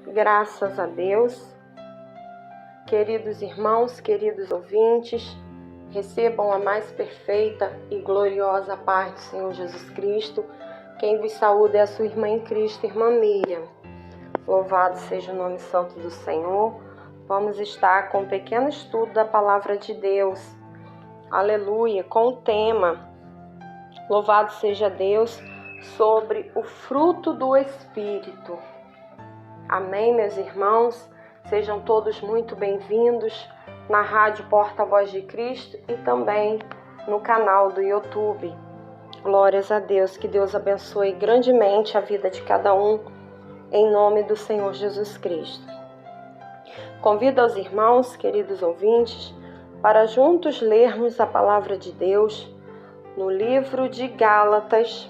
Graças a Deus. Queridos irmãos, queridos ouvintes, recebam a mais perfeita e gloriosa paz do Senhor Jesus Cristo. Quem vos saúda é a sua irmã em Cristo, irmã Miriam. Louvado seja o nome santo do Senhor. Vamos estar com um pequeno estudo da palavra de Deus. Aleluia, com o tema Louvado seja Deus, sobre o fruto do Espírito. Amém, meus irmãos? Sejam todos muito bem-vindos na Rádio Porta-Voz de Cristo e também no canal do YouTube. Glórias a Deus, que Deus abençoe grandemente a vida de cada um, em nome do Senhor Jesus Cristo. Convido aos irmãos, queridos ouvintes, para juntos lermos a palavra de Deus no livro de Gálatas,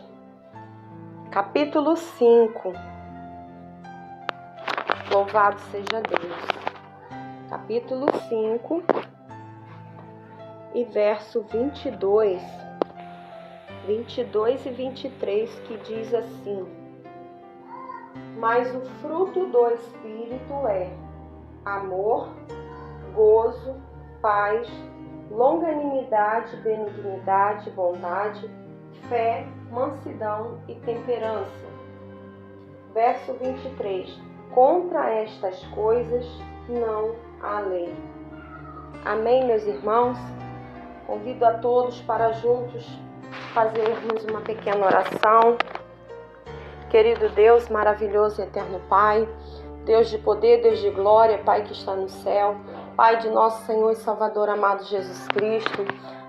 capítulo 5. Louvado seja Deus. Capítulo 5 e verso 22 e 23, que diz assim: Mas o fruto do Espírito é amor, gozo, paz, longanimidade, benignidade, bondade, fé, mansidão e temperança. Verso 23. Contra estas coisas não há lei. Amém, meus irmãos? Convido a todos para juntos fazermos uma pequena oração. Querido Deus, maravilhoso e eterno Pai, Deus de poder, Deus de glória, Pai que está no céu, Pai de nosso Senhor e Salvador amado Jesus Cristo,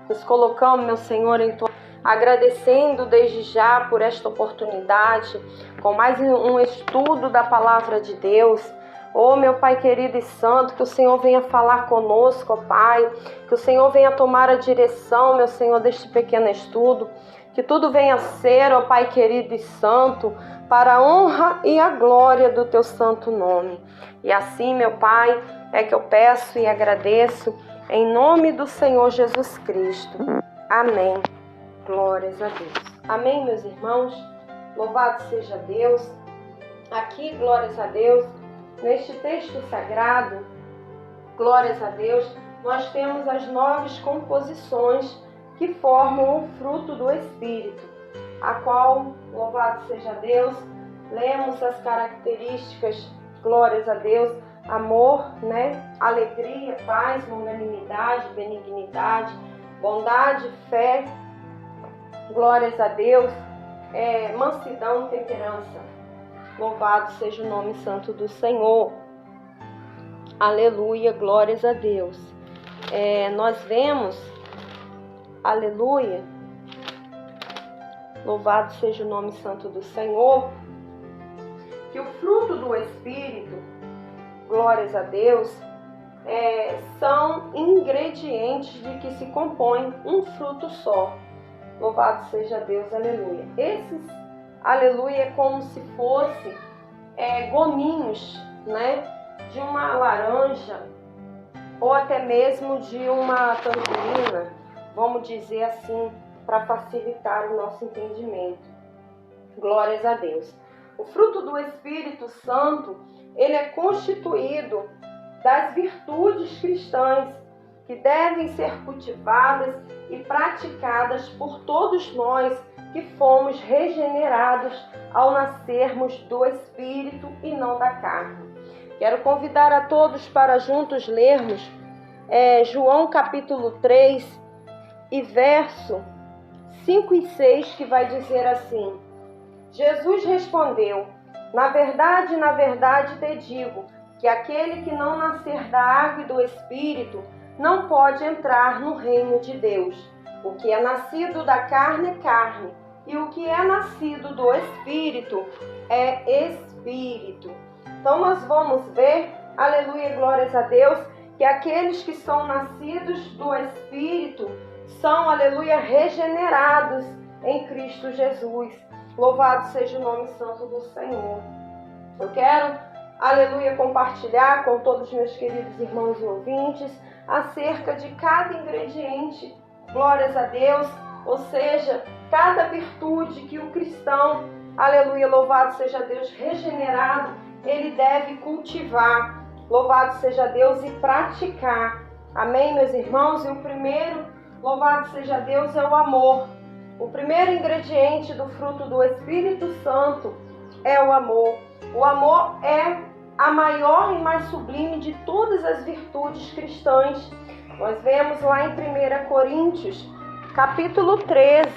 nos colocamos, meu Senhor, em tua agradecendo desde já por esta oportunidade, com mais um estudo da palavra de Deus. Oh, meu Pai querido e santo, que o Senhor venha falar conosco, ó Pai, que o Senhor venha tomar a direção, meu Senhor, deste pequeno estudo, que tudo venha ser, ó Pai querido e santo, para a honra e a glória do Teu santo nome. E assim, meu Pai, é que eu peço e agradeço, em nome do Senhor Jesus Cristo. Amém. Glórias a Deus. Amém, meus irmãos? Louvado seja Deus. Aqui, glórias a Deus, neste texto sagrado, glórias a Deus, nós temos as 9 composições que formam o fruto do Espírito, a qual, louvado seja Deus, lemos as características, glórias a Deus, amor, alegria, paz, longanimidade, benignidade, bondade, fé, glórias a Deus, mansidão, temperança. Louvado seja o nome santo do Senhor. Aleluia, glórias a Deus. Nós vemos, aleluia, louvado seja o nome santo do Senhor, que o fruto do Espírito, glórias a Deus, são ingredientes de que se compõe um fruto só. Louvado seja Deus, aleluia. Esses, aleluia, é como se fosse gominhos, de uma laranja ou até mesmo de uma tangerina, vamos dizer assim, para facilitar o nosso entendimento. Glórias a Deus. O fruto do Espírito Santo, ele é constituído das virtudes cristãs que devem ser cultivadas e praticadas por todos nós que fomos regenerados ao nascermos do Espírito e não da carne. Quero convidar a todos para juntos lermos João capítulo 3 e verso 5 e 6, que vai dizer assim: Jesus respondeu: na verdade te digo, que aquele que não nascer da água e do Espírito não pode entrar no reino de Deus. O que é nascido da carne é carne, e o que é nascido do Espírito é Espírito. Então nós vamos ver, aleluia, glórias a Deus, que aqueles que são nascidos do Espírito são, aleluia, regenerados em Cristo Jesus. Louvado seja o nome santo do Senhor. Eu quero, aleluia, compartilhar com todos os meus queridos irmãos e ouvintes acerca de cada ingrediente, glórias a Deus, ou seja, cada virtude que o cristão, aleluia, louvado seja Deus, regenerado, ele deve cultivar. Louvado seja Deus, e praticar. Amém, meus irmãos? E o primeiro, louvado seja Deus, é o amor. O primeiro ingrediente do fruto do Espírito Santo é o amor. O amor é a maior e mais sublime de todas as virtudes cristãs. Nós vemos lá em 1 Coríntios, capítulo 13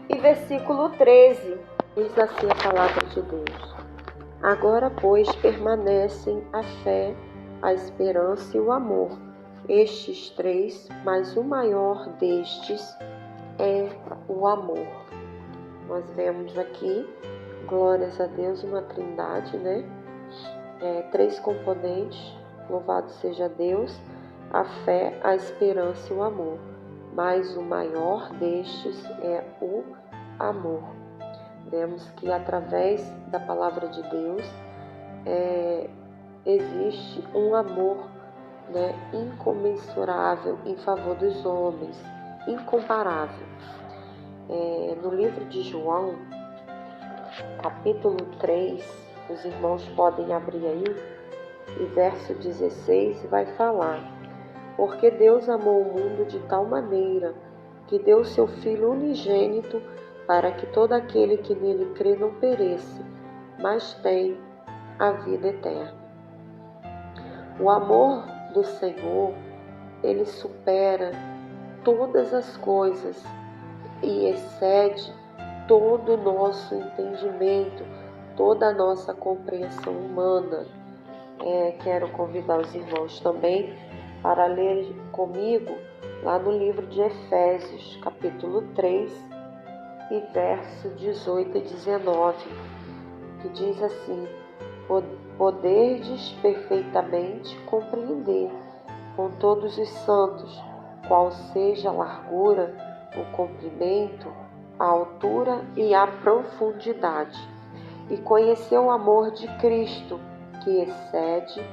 e versículo 13. Diz assim a palavra de Deus: agora, pois, permanecem a fé, a esperança e o amor. Estes três, mas o maior destes é o amor. Nós vemos aqui, glórias a Deus, uma trindade, né? Três componentes, louvado seja Deus, a fé, a esperança e o amor. Mas o maior destes é o amor. Vemos que através da palavra de Deus existe um amor, né, incomensurável em favor dos homens, incomparável. No livro de João, capítulo 3, os irmãos podem abrir aí, e verso 16 vai falar: porque Deus amou o mundo de tal maneira que deu seu Filho unigênito, para que todo aquele que nele crê não pereça, mas tenha a vida eterna. O amor do Senhor, ele supera todas as coisas e excede todo o nosso entendimento, toda a nossa compreensão humana. Quero convidar os irmãos também para ler comigo lá no livro de Efésios, capítulo 3, e verso 18 e 19, que diz assim: poderdes perfeitamente compreender com todos os santos qual seja a largura, o comprimento, a altura e a profundidade, e conhecer o amor de Cristo, que excede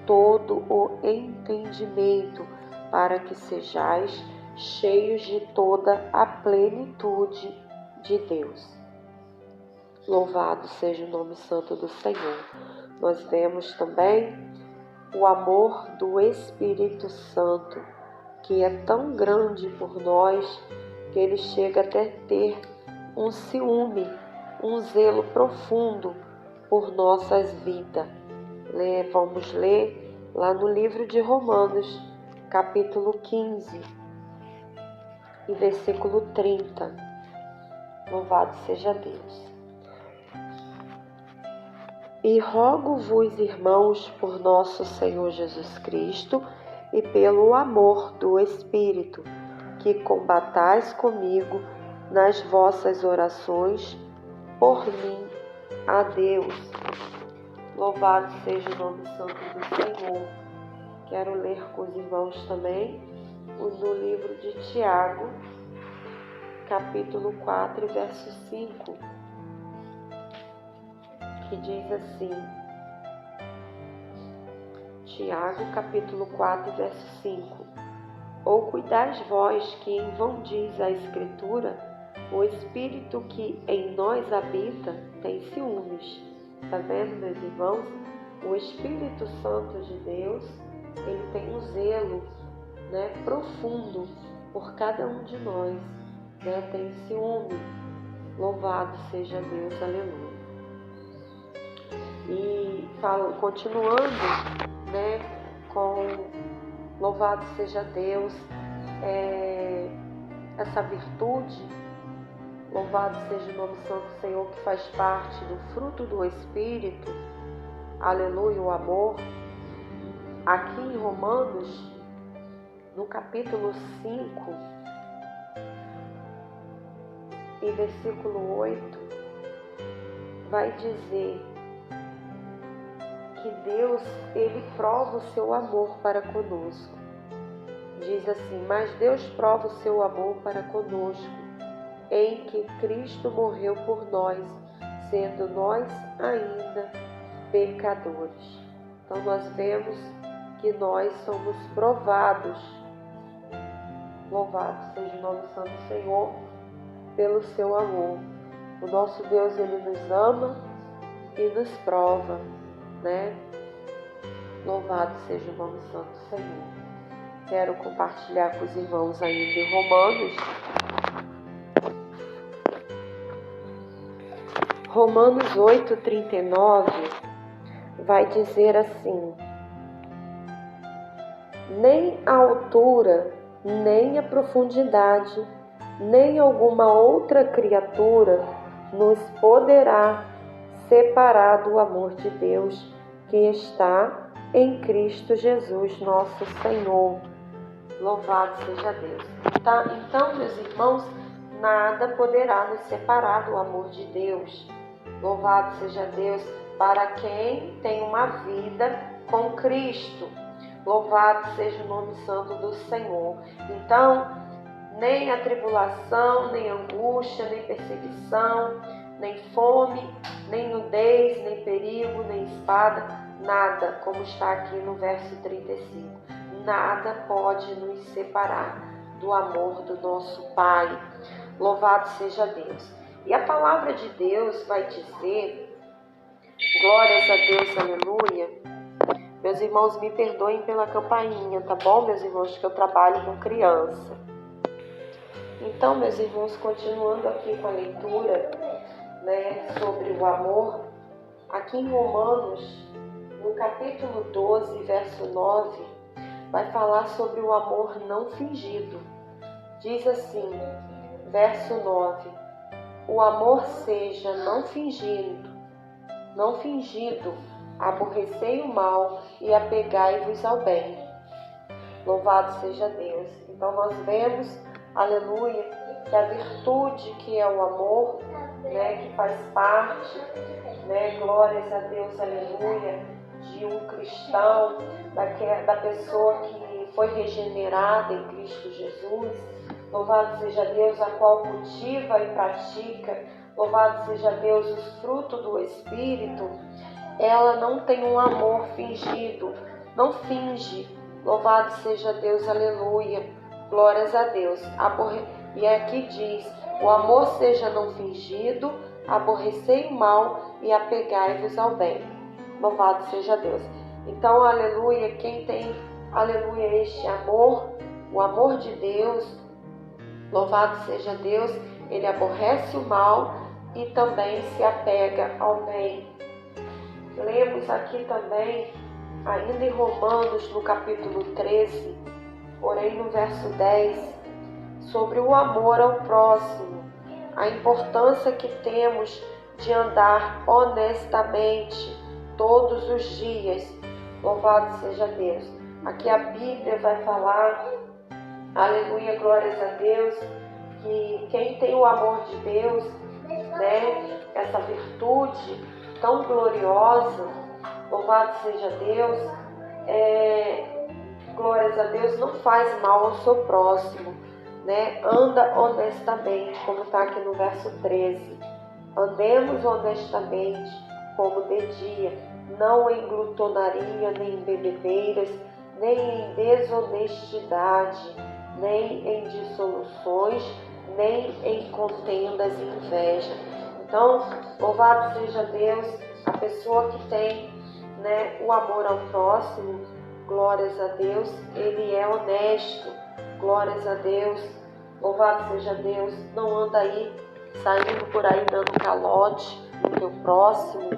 todo o entendimento, para que sejais cheios de toda a plenitude de Deus. Louvado seja o nome santo do Senhor. Nós vemos também o amor do Espírito Santo, que é tão grande por nós, que ele chega até ter um ciúme, um zelo profundo por nossas vidas. Vamos ler lá no livro de Romanos, capítulo 15 e versículo 30. Louvado seja Deus. E rogo-vos, irmãos, por nosso Senhor Jesus Cristo e pelo amor do Espírito, que combatais comigo nas vossas orações por mim a Deus. Louvado seja o nome santo do Senhor. Quero ler com os irmãos também no livro de Tiago, capítulo 4, verso 5, que diz assim: Tiago, capítulo 4, verso 5: ou cuidais vós que em vão diz a Escritura, o Espírito que em nós habita tem ciúmes. Está vendo, meus irmãos? O Espírito Santo de Deus, ele tem um zelo, né, profundo por cada um de nós, né? Tem ciúme. Louvado seja Deus, aleluia. E continuando, né, com louvado seja Deus, essa virtude, louvado seja o nome santo do Senhor, que faz parte do fruto do Espírito, aleluia, o amor. Aqui em Romanos, no capítulo 5 e versículo 8, vai dizer que Deus, ele prova o seu amor para conosco. Diz assim: mas Deus prova o seu amor para conosco, em que Cristo morreu por nós, sendo nós ainda pecadores. Então nós vemos que nós somos provados, louvado seja o nome santo do Senhor, pelo seu amor. O nosso Deus, ele nos ama e nos prova. né? Louvado seja o nome santo do Senhor. Quero compartilhar com os irmãos ainda em Romanos. Romanos 8:39 vai dizer assim: nem a altura, nem a profundidade, nem alguma outra criatura nos poderá separar do amor de Deus que está em Cristo Jesus, nosso Senhor. Louvado seja Deus. Então, meus irmãos, nada poderá nos separar do amor de Deus. Louvado seja Deus para quem tem uma vida com Cristo. Louvado seja o nome santo do Senhor. Então, nem a tribulação, nem angústia, nem perseguição, nem fome, nem nudez, nem perigo, nem espada, nada, como está aqui no verso 35. Nada pode nos separar do amor do nosso Pai. Louvado seja Deus. E a palavra de Deus vai dizer, glórias a Deus, aleluia. Meus irmãos, me perdoem pela campainha, tá bom, meus irmãos, que eu trabalho com criança. Então, meus irmãos, continuando aqui com a leitura, né, sobre o amor, aqui em Romanos, no capítulo 12, verso 9, vai falar sobre o amor não fingido. Diz assim, verso 9, o amor seja não fingido, aborrecei o mal e apegai-vos ao bem. Louvado seja Deus. Então nós vemos, aleluia, que a virtude que é o amor, né, que faz parte, né, glórias a Deus, aleluia, de um cristão, da pessoa que foi regenerada em Cristo Jesus. Louvado seja Deus, a qual cultiva e pratica, louvado seja Deus, os frutos do Espírito. Ela não tem um amor fingido, não finge. Louvado seja Deus, aleluia, glórias a Deus. E aqui diz, o amor seja não fingido, aborrecei o mal e apegai-vos ao bem. Louvado seja Deus. Então, aleluia, quem tem, aleluia, este amor, o amor de Deus, louvado seja Deus, ele aborrece o mal e também se apega ao bem. Lemos aqui também, ainda em Romanos, no capítulo 13, porém no verso 10, sobre o amor ao próximo, a importância que temos de andar honestamente todos os dias. Louvado seja Deus. Aqui a Bíblia vai falar, aleluia, glórias a Deus, que quem tem o amor de Deus, né, essa virtude tão gloriosa, louvado seja Deus, glórias a Deus, não faz mal ao seu próximo, né? Anda honestamente, como está aqui no verso 13. Andemos honestamente, como de dia, não em glutonaria, nem em bebedeiras, nem em desonestidade, nem em dissoluções, nem em contendas e inveja. Então, louvado seja Deus, a pessoa que tem, né, o amor ao próximo, glórias a Deus, ele é honesto, glórias a Deus, louvado seja Deus, não anda aí, saindo por aí dando calote no teu próximo,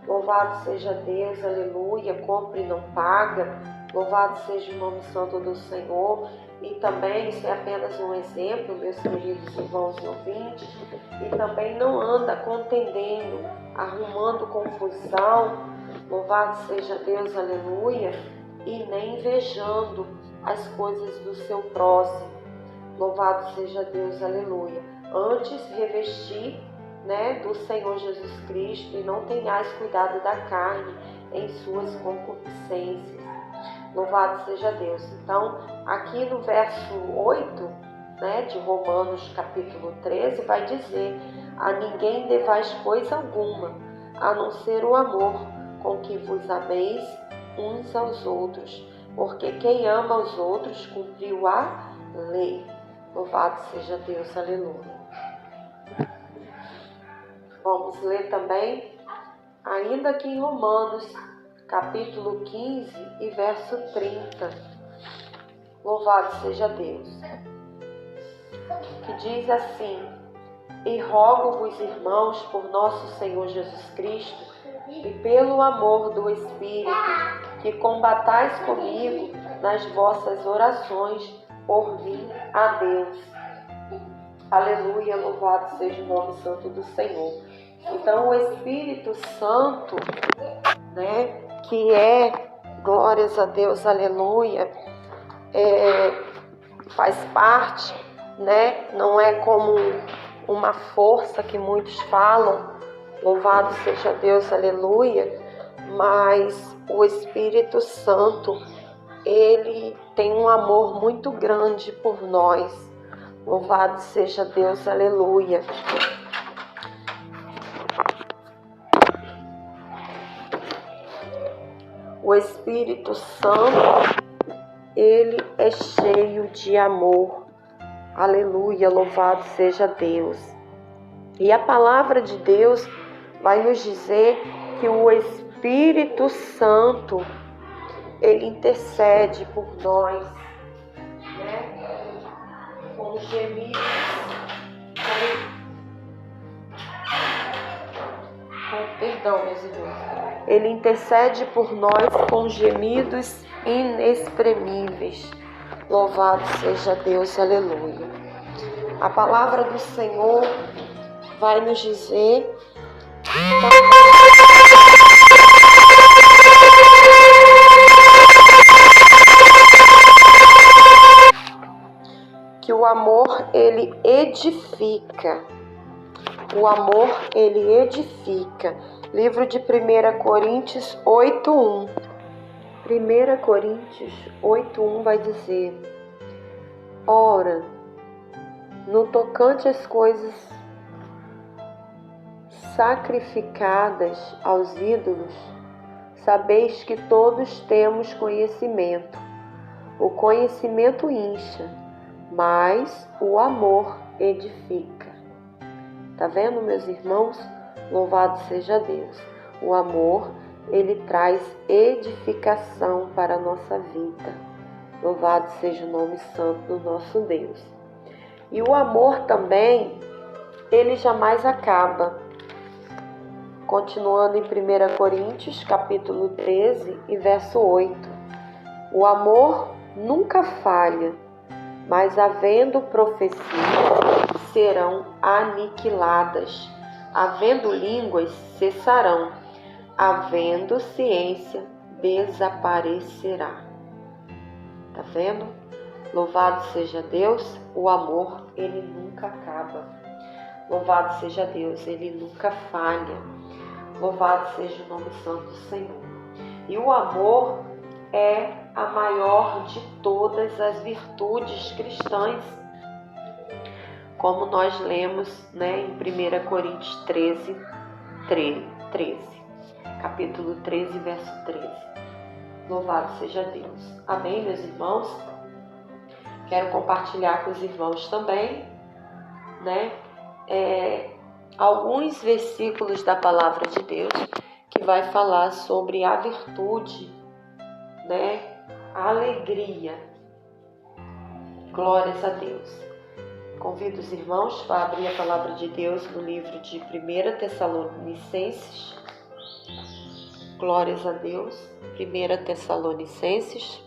louvado seja Deus, aleluia, compra e não paga, louvado seja o nome santo do Senhor. E também, isso é apenas um exemplo, meus queridos irmãos e ouvintes, e também não anda contendendo, arrumando confusão, louvado seja Deus, aleluia, e nem invejando as coisas do seu próximo, louvado seja Deus, aleluia. Antes revestir, né, do Senhor Jesus Cristo e não tenhais cuidado da carne em suas concupiscências. Louvado seja Deus. Então, aqui no verso 8, né, de Romanos capítulo 13, vai dizer, a ninguém devais coisa alguma, a não ser o amor com que vos ameis uns aos outros, porque quem ama os outros cumpriu a lei. Louvado seja Deus, aleluia. Vamos ler também, ainda aqui em Romanos, capítulo 15 e verso 30. Louvado seja Deus. Que diz assim: E rogo-vos, irmãos, por nosso Senhor Jesus Cristo e pelo amor do Espírito, que combatais comigo nas vossas orações por mim a Deus. Aleluia, louvado seja o nome santo do Senhor. Então o Espírito Santo, que é, glórias a Deus, aleluia, faz parte, não é como uma força que muitos falam, louvado seja Deus, aleluia, mas o Espírito Santo, ele tem um amor muito grande por nós, louvado seja Deus, aleluia. O Espírito Santo, ele é cheio de amor, aleluia, louvado seja Deus. E a palavra de Deus vai nos dizer que o Espírito Santo, ele intercede por nós, com gemidos, perdão, meus irmãos, ele intercede por nós com gemidos inexprimíveis. Louvado seja Deus, aleluia. A palavra do Senhor vai nos dizer que o amor, ele edifica. O amor, ele edifica. Livro de 1 Coríntios 8:1. 1 Coríntios 8:1 vai dizer: Ora, no tocante às coisas sacrificadas aos ídolos, sabeis que todos temos conhecimento. O conhecimento incha, mas o amor edifica. Tá vendo, meus irmãos? Louvado seja Deus. O amor, ele traz edificação para a nossa vida. Louvado seja o nome santo do nosso Deus. E o amor também, ele jamais acaba. Continuando em 1 Coríntios, capítulo 13 e verso 8. O amor nunca falha, mas havendo profecias, serão aniquiladas. Havendo línguas, cessarão. Havendo ciência, desaparecerá. Tá vendo? Louvado seja Deus, o amor, ele nunca acaba. Louvado seja Deus, ele nunca falha. Louvado seja o nome santo do Senhor. E o amor é a maior de todas as virtudes cristãs, como nós lemos, em 1 Coríntios 13, capítulo 13, verso 13. Louvado seja Deus. Amém, meus irmãos? Quero compartilhar com os irmãos também, alguns versículos da palavra de Deus que vai falar sobre a virtude, a alegria. Glórias a Deus. Convido os irmãos para abrir a palavra de Deus no livro de 1 Tessalonicenses. Glórias a Deus. 1 Tessalonicenses,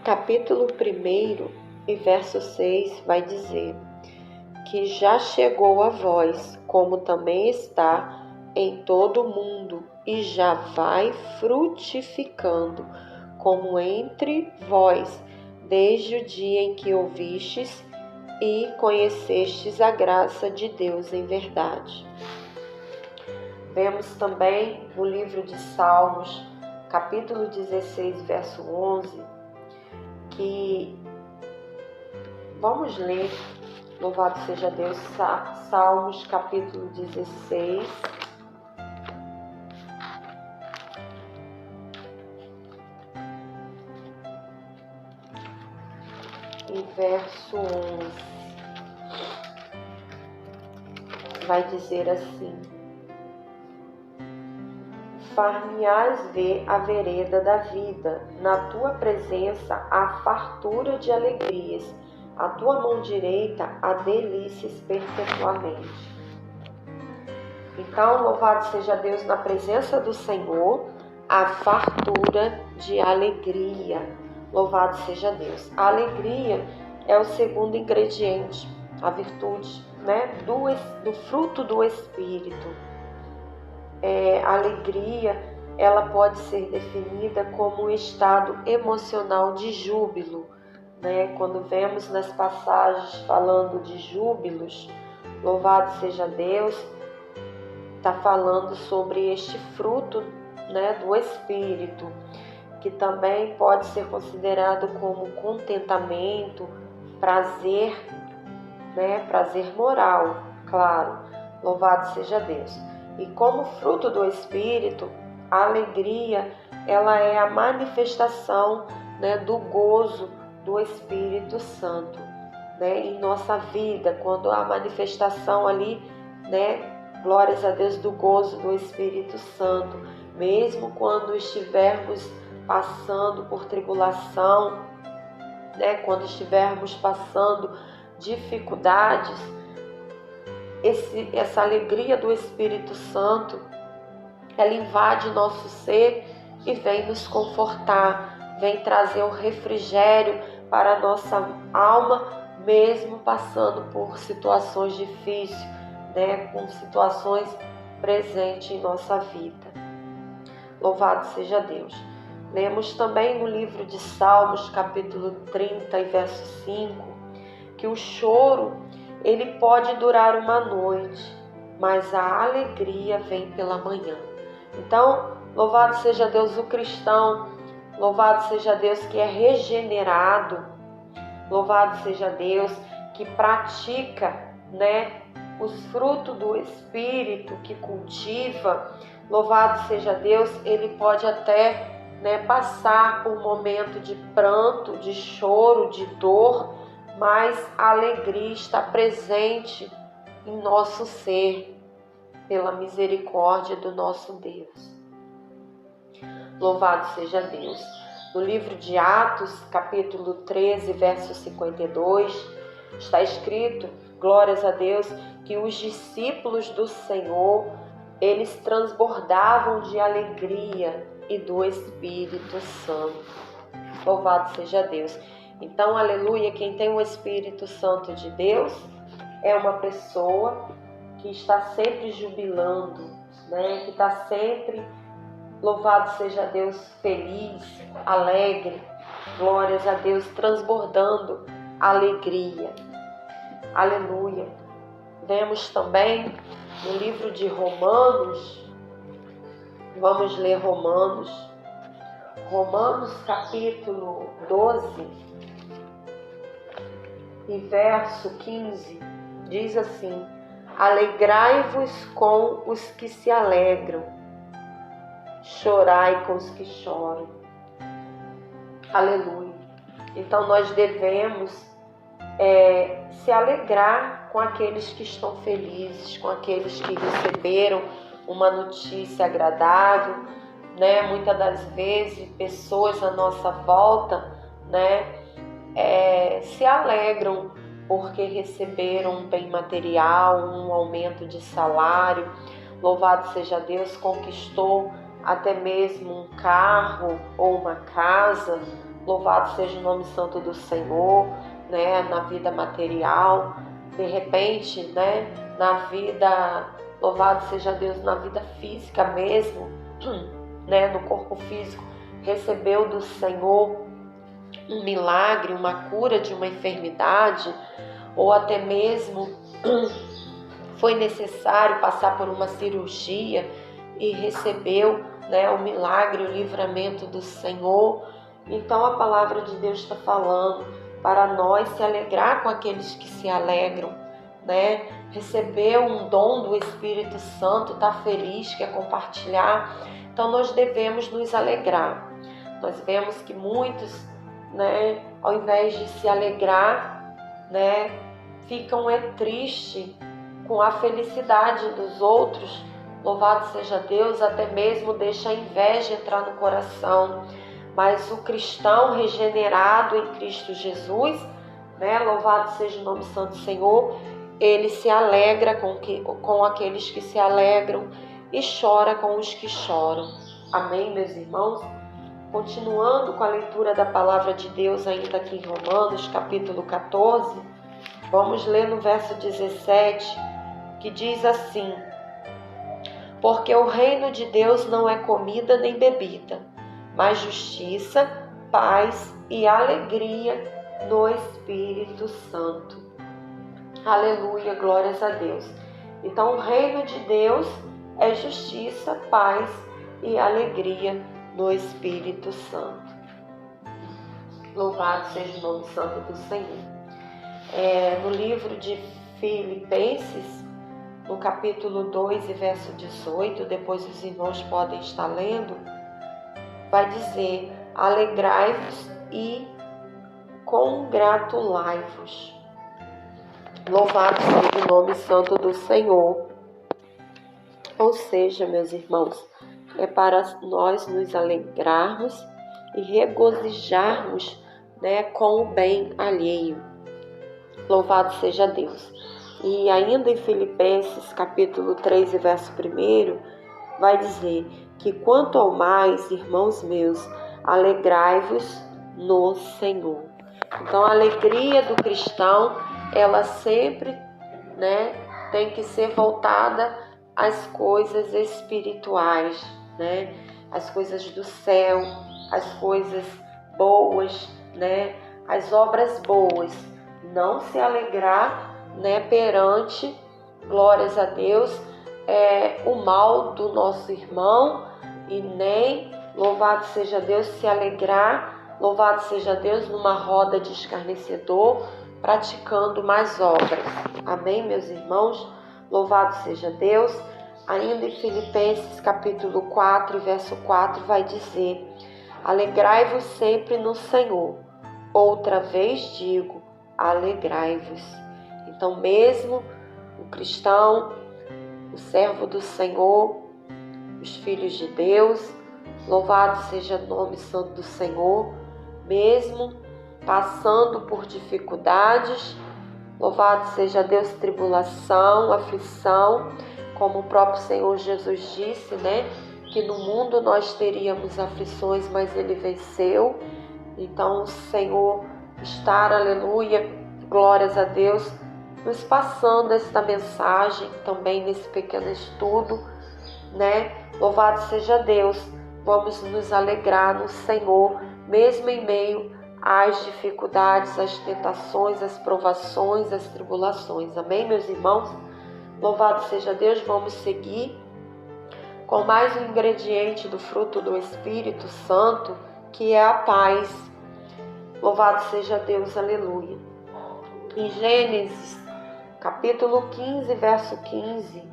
capítulo 1 e verso 6 vai dizer: que já chegou a vós, como também está em todo o mundo, e já vai frutificando, como entre vós, desde o dia em que ouvistes e conhecestes a graça de Deus em verdade. Vemos também no livro de Salmos, capítulo 16, verso 11, que vamos ler, louvado seja Deus, Salmos, capítulo 16, e verso 11. Vai dizer assim: far-me-ás ver a vereda da vida. Na tua presença há fartura de alegrias. A tua mão direita há delícias perpetuamente. Então, louvado seja Deus, na presença do Senhor, há fartura de alegria. Louvado seja Deus. A alegria é o segundo ingrediente, a virtude, do fruto do Espírito. A alegria, ela pode ser definida como um estado emocional de júbilo, Quando vemos nas passagens falando de júbilos, louvado seja Deus, está falando sobre este fruto, do Espírito, que também pode ser considerado como contentamento, prazer, prazer moral, claro, louvado seja Deus. E como fruto do Espírito, a alegria, ela é a manifestação, do gozo do Espírito Santo, em nossa vida, quando há manifestação ali, glórias a Deus, do gozo do Espírito Santo, mesmo quando estivermos passando por tribulação, quando estivermos passando dificuldades, essa alegria do Espírito Santo, ela invade nosso ser e vem nos confortar, vem trazer o refrigério para a nossa alma, mesmo passando por situações difíceis, com situações presentes em nossa vida. Louvado seja Deus. Lemos também no livro de Salmos, capítulo 30 e verso 5, que o choro, ele pode durar uma noite, mas a alegria vem pela manhã. Então, louvado seja Deus, o cristão, louvado seja Deus que é regenerado, louvado seja Deus que pratica, os frutos do Espírito, que cultiva, louvado seja Deus, ele pode até, passar por um momento de pranto, de choro, de dor, mas a alegria está presente em nosso ser, pela misericórdia do nosso Deus. Louvado seja Deus. No livro de Atos, capítulo 13, verso 52, está escrito, glórias a Deus, que os discípulos do Senhor, eles transbordavam de alegria e do Espírito Santo. Louvado seja Deus. Então, aleluia, quem tem o Espírito Santo de Deus é uma pessoa que está sempre jubilando, que está sempre, louvado seja Deus, feliz, alegre, glórias a Deus, transbordando alegria. Aleluia. Vemos também no livro de Romanos, vamos ler Romanos capítulo 12 e verso 15, diz assim: alegrai-vos com os que se alegram, chorai com os que choram. Aleluia. Então nós devemos se alegrar com aqueles que estão felizes, com aqueles que receberam uma notícia agradável, Muitas das vezes pessoas à nossa volta, se alegram porque receberam um bem material, um aumento de salário, louvado seja Deus, conquistou até mesmo um carro ou uma casa, louvado seja o nome santo do Senhor, na vida material, de repente, na vida, louvado seja Deus, na vida física mesmo, no corpo físico, recebeu do Senhor um milagre, uma cura de uma enfermidade, ou até mesmo foi necessário passar por uma cirurgia e recebeu, o milagre, o livramento do Senhor. Então a palavra de Deus está falando para nós se alegrar com aqueles que se alegram, recebeu um dom do Espírito Santo, está feliz, quer compartilhar. Então nós devemos nos alegrar. Nós vemos que muitos, ao invés de se alegrar, ficam tristes com a felicidade dos outros, louvado seja Deus, até mesmo deixa a inveja entrar no coração. Mas o cristão regenerado em Cristo Jesus, né, louvado seja o nome santo do Senhor, ele se alegra com aqueles que se alegram e chora com os que choram. Amém, meus irmãos? Continuando com a leitura da palavra de Deus ainda aqui em Romanos, capítulo 14, vamos ler no verso 17, que diz assim: porque o reino de Deus não é comida nem bebida, mas justiça, paz e alegria no Espírito Santo. Aleluia, glórias a Deus. Então, o reino de Deus é justiça, paz e alegria no Espírito Santo. Louvado seja o nome santo do Senhor. No livro de Filipenses, no capítulo 2 e verso 18, depois os irmãos podem estar lendo, vai dizer: alegrai-vos e congratulai-vos. Louvado seja o nome santo do Senhor. Ou seja, meus irmãos, é para nós nos alegrarmos e regozijarmos, né, com o bem alheio. Louvado seja Deus. E ainda em Filipenses, capítulo 3 e verso 1, vai dizer que quanto ao mais, irmãos meus, alegrai-vos no Senhor. Então, a alegria do cristão, ela sempre, né, tem que ser voltada às coisas espirituais, né, as coisas do céu, as coisas boas, né, as obras boas. Não se alegrar, né, perante, glórias a Deus, o mal do nosso irmão, e nem, louvado seja Deus, se alegrar, louvado seja Deus, numa roda de escarnecedor, praticando mais obras. Amém, meus irmãos? Louvado seja Deus. Ainda em Filipenses capítulo 4, verso 4, vai dizer: alegrai-vos sempre no Senhor. Outra vez digo, alegrai-vos. Então, mesmo o cristão, o servo do Senhor, os filhos de Deus, louvado seja o nome santo do Senhor, mesmo passando por dificuldades, louvado seja Deus, tribulação, aflição, como o próprio Senhor Jesus disse, né, que no mundo nós teríamos aflições, mas Ele venceu. Então, o Senhor está, aleluia, glórias a Deus, nos passando esta mensagem também nesse pequeno estudo, né? Louvado seja Deus, vamos nos alegrar no Senhor, mesmo em meio às dificuldades, às tentações, às provações, às tribulações. Amém, meus irmãos? Louvado seja Deus, vamos seguir com mais um ingrediente do fruto do Espírito Santo, que é a paz. Louvado seja Deus, aleluia. Em Gênesis, capítulo 15, verso 15,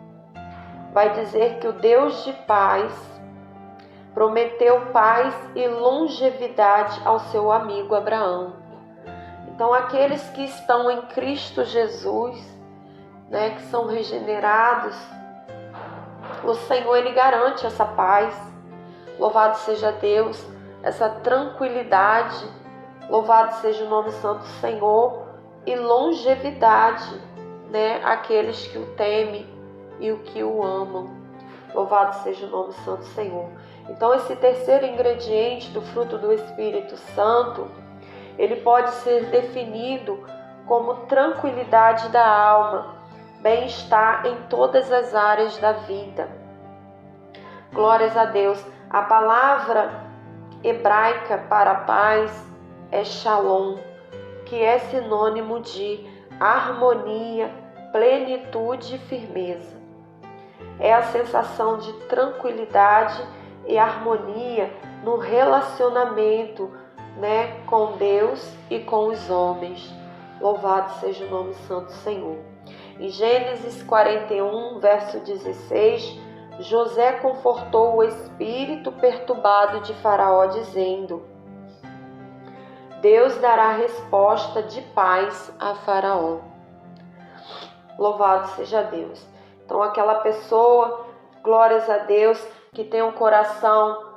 vai dizer que o Deus de paz prometeu paz e longevidade ao seu amigo Abraão. Então, aqueles que estão em Cristo Jesus, né, que são regenerados, o Senhor, Ele garante essa paz. Louvado seja Deus, essa tranquilidade. Louvado seja o nome santo do Senhor. E longevidade, né, aqueles que o temem e o que o amam. Louvado seja o nome santo do Senhor. Então, esse terceiro ingrediente do fruto do Espírito Santo, ele pode ser definido como tranquilidade da alma, bem-estar em todas as áreas da vida. Glórias a Deus. A palavra hebraica para paz é shalom, que é sinônimo de harmonia, plenitude e firmeza. É a sensação de tranquilidade e harmonia no relacionamento, né, com Deus e com os homens. Louvado seja o nome santo do Senhor. Em Gênesis 41, verso 16, José confortou o espírito perturbado de Faraó, dizendo: Deus dará resposta de paz a Faraó. Louvado seja Deus. Então, aquela pessoa glórias a Deus, que tem um coração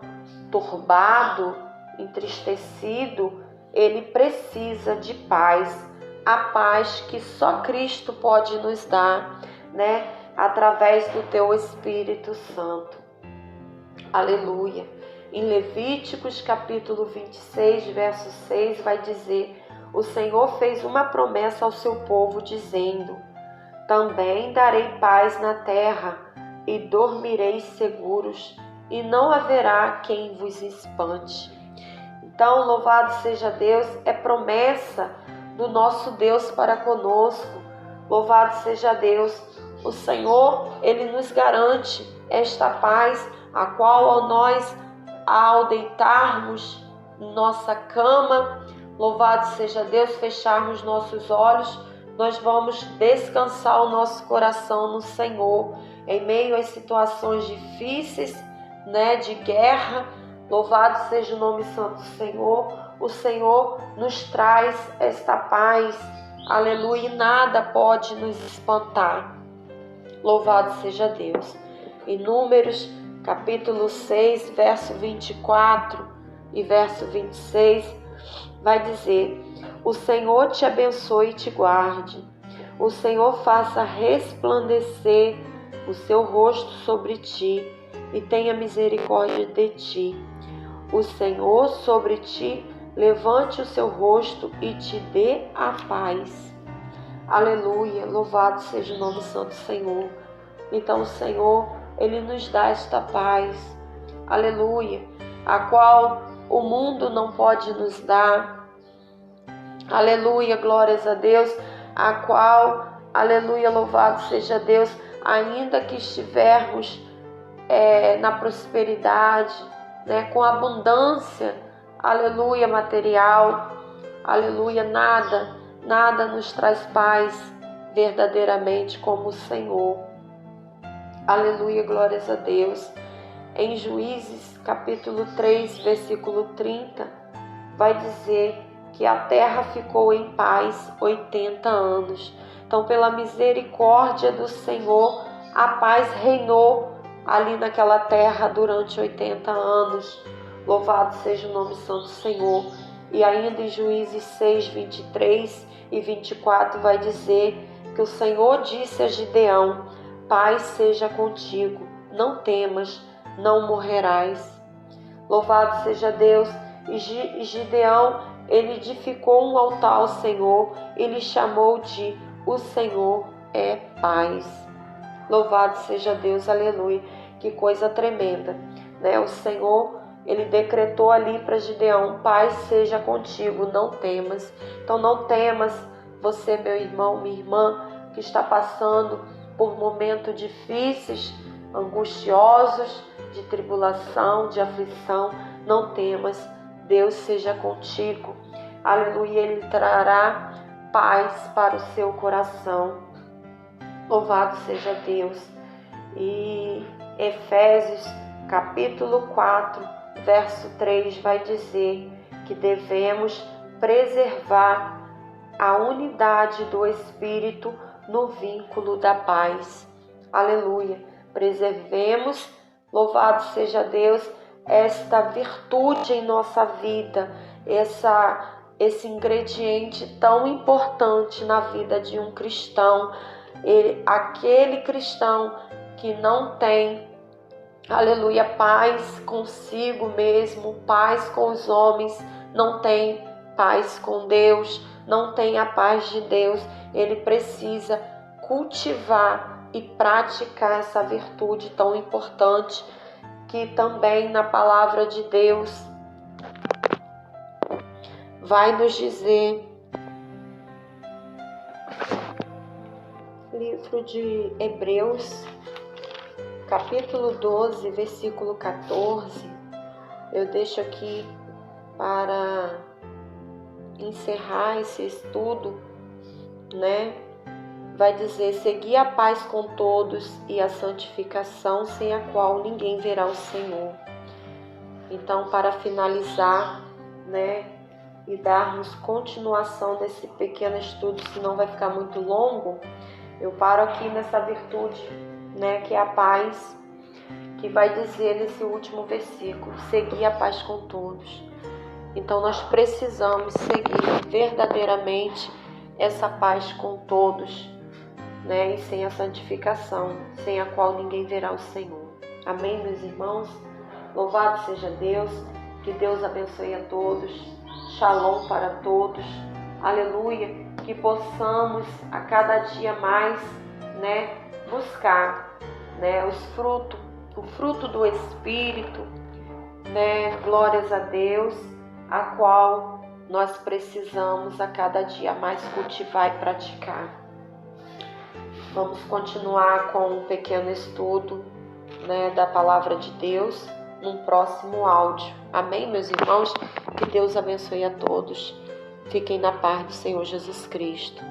turbado, entristecido, ele precisa de paz, a paz que só Cristo pode nos dar, né? Através do teu Espírito Santo. Aleluia. Em Levíticos capítulo 26, verso 6, vai dizer: o Senhor fez uma promessa ao seu povo, dizendo: também darei paz na terra, e dormireis seguros, e não haverá quem vos espante. Então, louvado seja Deus, é promessa do nosso Deus para conosco. Louvado seja Deus, o Senhor, Ele nos garante esta paz, a qual nós, ao deitarmos em nossa cama, louvado seja Deus, fecharmos nossos olhos, nós vamos descansar o nosso coração no Senhor, em meio às situações difíceis, né, de guerra. Louvado seja o nome santo do Senhor. O Senhor nos traz esta paz, aleluia, e nada pode nos espantar. Louvado seja Deus. Em Números capítulo 6, verso 24 e verso 26, vai dizer: o Senhor te abençoe e te guarde. O Senhor faça resplandecer o seu rosto sobre ti e tenha misericórdia de ti. O Senhor sobre ti levante o seu rosto e te dê a paz. Aleluia, louvado seja o nome santo do Senhor. Então o Senhor, Ele nos dá esta paz, aleluia, a qual o mundo não pode nos dar. Aleluia, glórias a Deus, a qual, aleluia, louvado seja Deus, ainda que estivermos na prosperidade, né, com abundância, aleluia, material, aleluia, nada nos traz paz verdadeiramente como o Senhor. Aleluia, glórias a Deus. Em Juízes capítulo 3, versículo 30, vai dizer que a terra ficou em paz 80 anos. Então, pela misericórdia do Senhor, a paz reinou ali naquela terra durante 80 anos. Louvado seja o nome santo do Senhor. E ainda em Juízes 6, 23 e 24 vai dizer que o Senhor disse a Gideão: paz seja contigo, não temas, não morrerás. Louvado seja Deus. E Gideão, ele edificou um altar ao Senhor, ele chamou de o Senhor é paz. Louvado seja Deus, aleluia. Que coisa tremenda, né? O Senhor, Ele decretou ali para Gideão: paz seja contigo, não temas. Então não temas, você, meu irmão, minha irmã, que está passando por momentos difíceis, angustiosos, de tribulação, de aflição. Não temas, Deus seja contigo. Aleluia, Ele trará paz para o seu coração. Louvado seja Deus. E Efésios capítulo 4, verso 3 vai dizer que devemos preservar a unidade do Espírito no vínculo da paz. Aleluia. Preservemos, louvado seja Deus, esta virtude em nossa vida, esse ingrediente tão importante na vida de um cristão. Aquele cristão que não tem, aleluia, paz consigo mesmo, paz com os homens, não tem paz com Deus, não tem a paz de Deus, ele precisa cultivar e praticar essa virtude tão importante, que também na palavra de Deus vai nos dizer, livro de Hebreus, capítulo 12, versículo 14, eu deixo aqui para encerrar esse estudo, né? Vai dizer: segui a paz com todos e a santificação, sem a qual ninguém verá o Senhor. Então, para finalizar, né, e darmos continuação nesse pequeno estudo, senão vai ficar muito longo, eu paro aqui nessa virtude, né, que é a paz. que vai dizer nesse último versículo: segui a paz com todos. Então nós precisamos seguir verdadeiramente essa paz com todos, né? E sem a santificação, sem a qual ninguém verá o Senhor. Amém, meus irmãos? Louvado seja Deus, que Deus abençoe a todos, shalom para todos, aleluia, que possamos a cada dia mais, né, buscar, né, o fruto do Espírito, né, glórias a Deus, a qual nós precisamos a cada dia mais cultivar e praticar. Vamos continuar com um pequeno estudo, né, da palavra de Deus num próximo áudio. Amém, meus irmãos? Que Deus abençoe a todos. Fiquem na paz do Senhor Jesus Cristo.